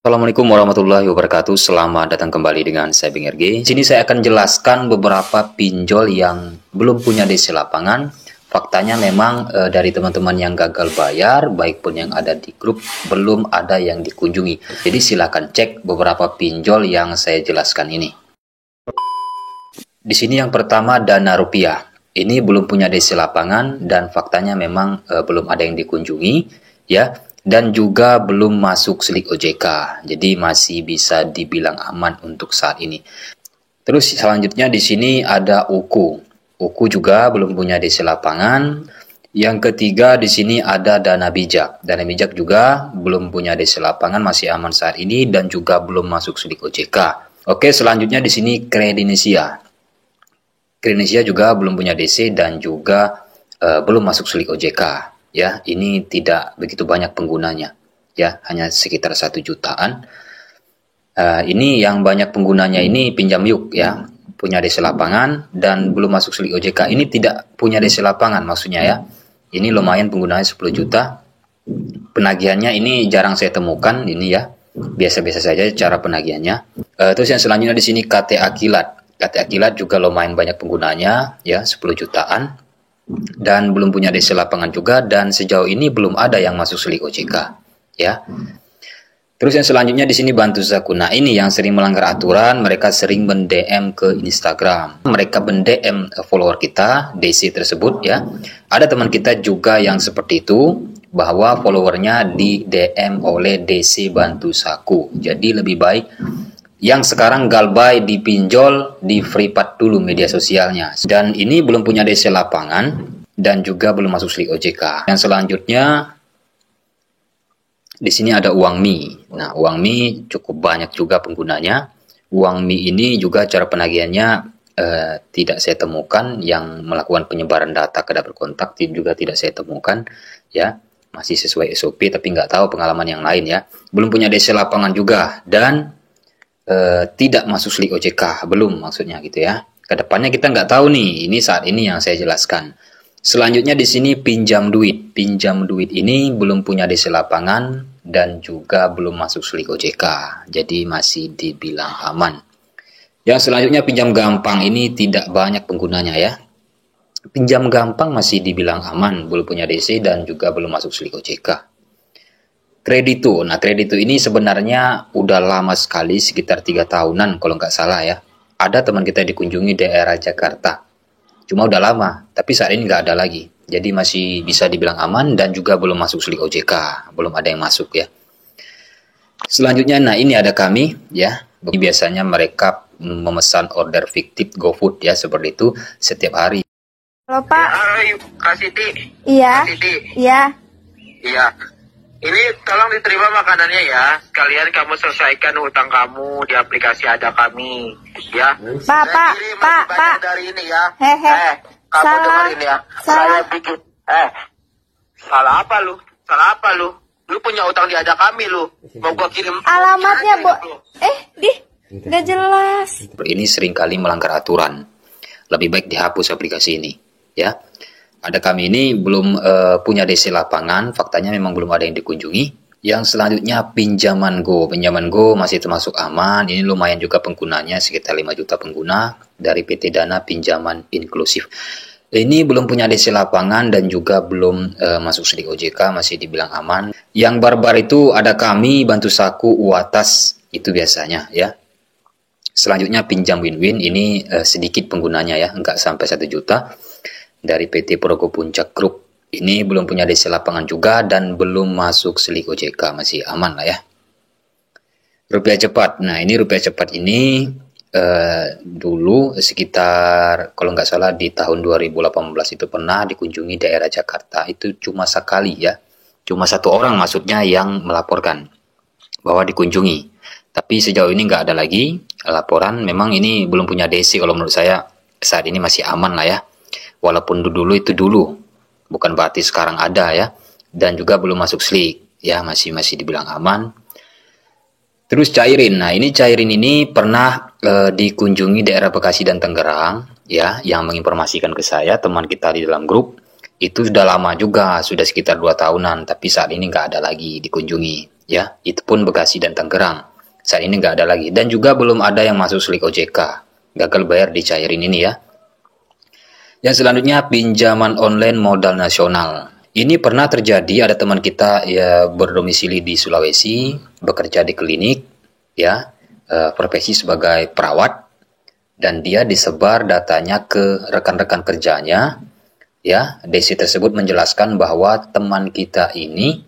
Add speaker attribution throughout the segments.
Speaker 1: Assalamualaikum warahmatullahi wabarakatuh. Selamat datang kembali dengan saya Bing RG. Di sini saya akan jelaskan beberapa pinjol yang belum punya DC lapangan. Faktanya memang dari teman-teman yang gagal bayar, baik pun yang ada di grup, belum ada yang dikunjungi. Jadi silakan cek beberapa pinjol yang saya jelaskan ini. Di sini yang pertama Dana Rupiah. Ini belum punya DC lapangan dan faktanya memang belum ada yang dikunjungi, ya. Dan juga belum masuk slik OJK, jadi masih bisa dibilang aman untuk saat ini. Terus selanjutnya di sini ada UKU. UKU juga belum punya DC lapangan. Yang ketiga di sini ada Dana Bijak. Dana Bijak juga belum punya DC lapangan, masih aman saat ini dan juga belum masuk slik OJK. Oke, selanjutnya di sini Kredinesia. Kredinesia juga belum punya DC dan juga belum masuk slik OJK. Ya, ini tidak begitu banyak penggunanya, ya, hanya sekitar 1 jutaan. Ini yang banyak penggunanya ini Pinjam Yuk, ya, punya DC lapangan dan belum masuk slik OJK. Ini tidak punya DC lapangan maksudnya, ya. Ini lumayan penggunanya 10 juta. Penagihannya ini jarang saya temukan, ini ya, biasa-biasa saja cara penagihannya. Terus yang selanjutnya di sini KTA Kilat. KTA Kilat juga lumayan banyak penggunanya, ya, 10 jutaan. Dan belum punya DC lapangan juga, dan sejauh ini belum ada yang masuk slik OJK, ya. Terus yang selanjutnya di sini Bantu Zaku. Nah, ini yang sering melanggar aturan, mereka sering men-DM ke Instagram. Mereka men-DM follower kita DC tersebut, ya. Ada teman kita juga yang seperti itu, bahwa followernya di DM oleh DC Bantu Zaku. Jadi lebih baik yang sekarang galbay dipinjol, di freepad dulu media sosialnya. Dan ini belum punya DC lapangan dan juga belum masuk slik OJK. Yang selanjutnya di sini ada Uang Mi. Nah, Uang Mi cukup banyak juga penggunanya. Uang Mi ini juga cara penagihannya tidak saya temukan, yang melakukan penyebaran data ke daftar kontak juga tidak saya temukan, ya. Masih sesuai SOP, tapi nggak tahu pengalaman yang lain, ya. Belum punya DC lapangan juga dan tidak masuk slik OJK, belum maksudnya gitu, ya. Kedepannya kita nggak tahu nih, ini saat ini yang saya jelaskan. Selanjutnya di sini Pinjam Duit. Pinjam Duit ini belum punya DC lapangan dan juga belum masuk slik OJK, jadi masih dibilang aman. Yang selanjutnya Pinjam Gampang, ini tidak banyak penggunanya, ya. Pinjam Gampang masih dibilang aman, belum punya DC dan juga belum masuk slik OJK. Kredito. Nah, Kredito ini sebenarnya udah lama sekali, sekitar 3 tahunan kalau nggak salah, ya. Ada teman kita dikunjungi daerah Jakarta. Cuma udah lama, tapi saat ini nggak ada lagi. Jadi masih bisa dibilang aman dan juga belum masuk slik OJK. Belum ada yang masuk, ya. Selanjutnya, nah ini ada kami, ya. Biasanya mereka memesan order fiktif GoFood, ya, seperti itu setiap hari.
Speaker 2: Halo Pak.
Speaker 3: Halo Kak Siti.
Speaker 2: Iya.
Speaker 3: Kak Siti.
Speaker 2: Iya.
Speaker 3: Iya. Ini tolong diterima makanannya ya. Sekalian kamu selesaikan hutang kamu di aplikasi Ada Kami, ya.
Speaker 2: Pak.
Speaker 3: Dari ini ya. Kamu
Speaker 2: Salah.
Speaker 3: dengerin ya.
Speaker 2: Salah.
Speaker 3: Saya bikin. Salah apa lu? Salah apa lu? Lu punya utang di Ada Kami lu. Mau gua kirim
Speaker 2: Alamatnya, Bu. Gak jelas.
Speaker 1: Ini seringkali melanggar aturan. Lebih baik dihapus aplikasi ini, ya. Ada Kami ini belum punya DC lapangan, faktanya memang belum ada yang dikunjungi. Yang selanjutnya Pinjaman Go. Pinjaman Go masih termasuk aman, ini lumayan juga penggunanya, sekitar 5 juta pengguna dari PT Dana Pinjaman Inklusif. Ini belum punya DC lapangan dan juga belum masuk slik OJK, masih dibilang aman. Yang barbar itu Ada Kami, Bantu Saku, Uatas, itu biasanya, ya. Selanjutnya Pinjam Win-Win, ini sedikit penggunanya, ya, nggak sampai 1 juta. Dari PT Progo Puncak Group. Ini belum punya DC lapangan juga dan belum masuk slik OJK, masih aman lah, ya. Rupiah Cepat. Nah, ini Rupiah Cepat ini dulu sekitar, kalau nggak salah di tahun 2018 itu pernah dikunjungi daerah Jakarta. Itu cuma sekali, ya. Cuma 1 orang maksudnya yang melaporkan bahwa dikunjungi. Tapi sejauh ini nggak ada lagi laporan. Memang ini belum punya DC, kalau menurut saya saat ini masih aman lah, ya. Walaupun dulu itu dulu, bukan berarti sekarang ada, ya. Dan juga belum masuk slik, ya, masih dibilang aman. Terus Cairin. Nah, ini Cairin ini pernah dikunjungi daerah Bekasi dan Tangerang, ya, yang menginformasikan ke saya teman kita di dalam grup. Itu sudah lama juga, sudah sekitar 2 tahunan, tapi saat ini nggak ada lagi dikunjungi. ya, itu pun Bekasi dan Tangerang. Saat ini nggak ada lagi, dan juga belum ada yang masuk slik OJK, gagal bayar dicairin ini ya. Yang selanjutnya pinjaman online modal nasional. Ini pernah terjadi, ada teman kita ya berdomisili di Sulawesi, bekerja di klinik, ya, profesi sebagai perawat, dan dia disebar datanya ke rekan-rekan kerjanya, ya. DC tersebut menjelaskan bahwa teman kita ini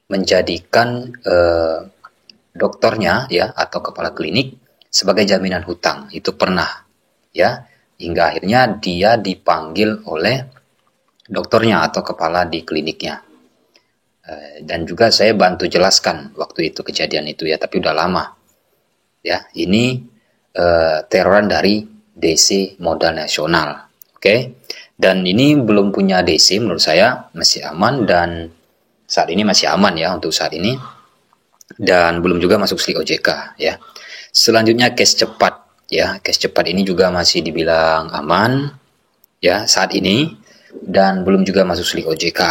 Speaker 1: menjadikan dokternya, ya, atau kepala klinik sebagai jaminan hutang. Itu pernah, ya, hingga akhirnya dia dipanggil oleh dokternya atau kepala di kliniknya. Dan juga saya bantu jelaskan waktu itu kejadian itu ya, tapi udah lama. Ya, ini teroran dari DC modal nasional. Oke. Dan ini belum punya DC, menurut saya masih aman, dan saat ini masih aman ya untuk saat ini, dan belum juga masuk slik OJK ya. Selanjutnya cash cepat ya. Cash cepat ini juga masih dibilang aman ya saat ini, dan belum juga masuk slik OJK.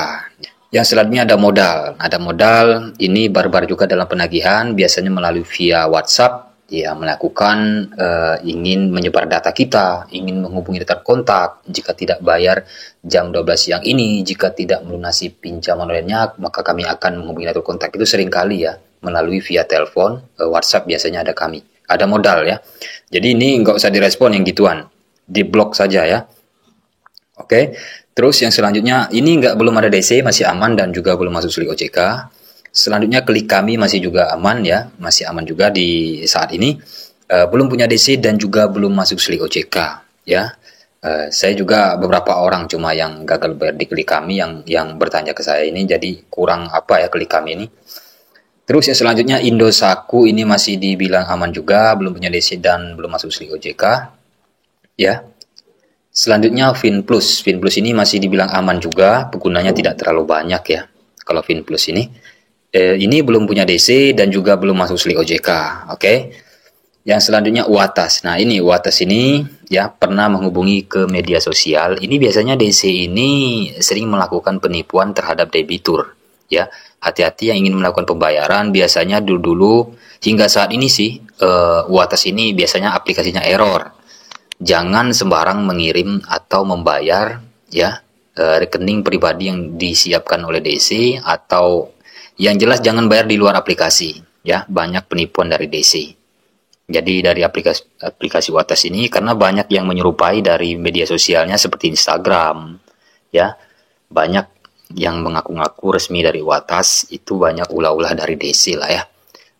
Speaker 1: Yang selanjutnya ada modal. Ada modal ini barbar juga dalam penagihan, biasanya melalui via WhatsApp. Ya, melakukan ingin menyebar data kita, ingin menghubungi rekan kontak. Jika tidak bayar jam 12 siang ini, jika tidak melunasi pinjaman online-nya, maka kami akan menghubungi rekan kontak. Itu seringkali ya, melalui via telepon, WhatsApp biasanya ada kami. Ada modal ya. Jadi ini nggak usah direspon yang gituan, diblok saja ya. Oke. Terus yang selanjutnya, ini belum ada DC, masih aman dan juga belum masuk slik OJK. Selanjutnya klik kami masih juga aman ya, masih aman juga di saat ini, belum punya DC dan juga belum masuk slik OJK ya. Saya juga beberapa orang cuma yang gagal bayar di klik kami yang bertanya ke saya ini, jadi kurang apa ya klik kami ini. Terus yang selanjutnya Indosat ini masih dibilang aman juga, belum punya DC dan belum masuk slik OJK ya. Selanjutnya Finplus ini masih dibilang aman juga, penggunanya tidak terlalu banyak ya kalau Finplus ini. Ini belum punya DC dan juga belum masuk slik OJK. Oke. Yang selanjutnya Uatas. Nah, ini Uatas ini ya pernah menghubungi ke media sosial. Ini biasanya DC ini sering melakukan penipuan terhadap debitur ya. Hati-hati yang ingin melakukan pembayaran, biasanya dulu hingga saat ini sih Uatas ini biasanya aplikasinya error. Jangan sembarang mengirim atau membayar ya rekening pribadi yang disiapkan oleh DC, atau yang jelas jangan bayar di luar aplikasi ya, banyak penipuan dari DC. Jadi dari aplikasi Uatas ini, karena banyak yang menyerupai dari media sosialnya seperti Instagram ya, banyak yang mengaku-ngaku resmi dari Uatas, itu banyak ulah-ulah dari DC lah ya.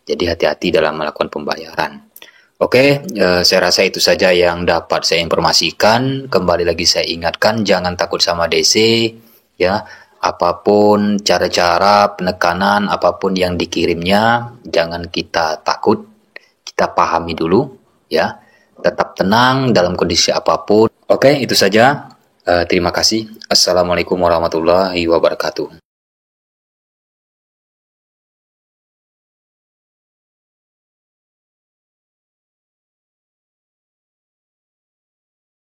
Speaker 1: Jadi hati-hati dalam melakukan pembayaran. Oke, saya rasa itu saja yang dapat saya informasikan. Kembali lagi saya ingatkan, jangan takut sama DC ya. Apapun cara-cara penekanan, apapun yang dikirimnya, jangan kita takut, kita pahami dulu ya. Tetap tenang dalam kondisi apapun. Oke, itu saja. Terima kasih. Assalamualaikum warahmatullahi wabarakatuh.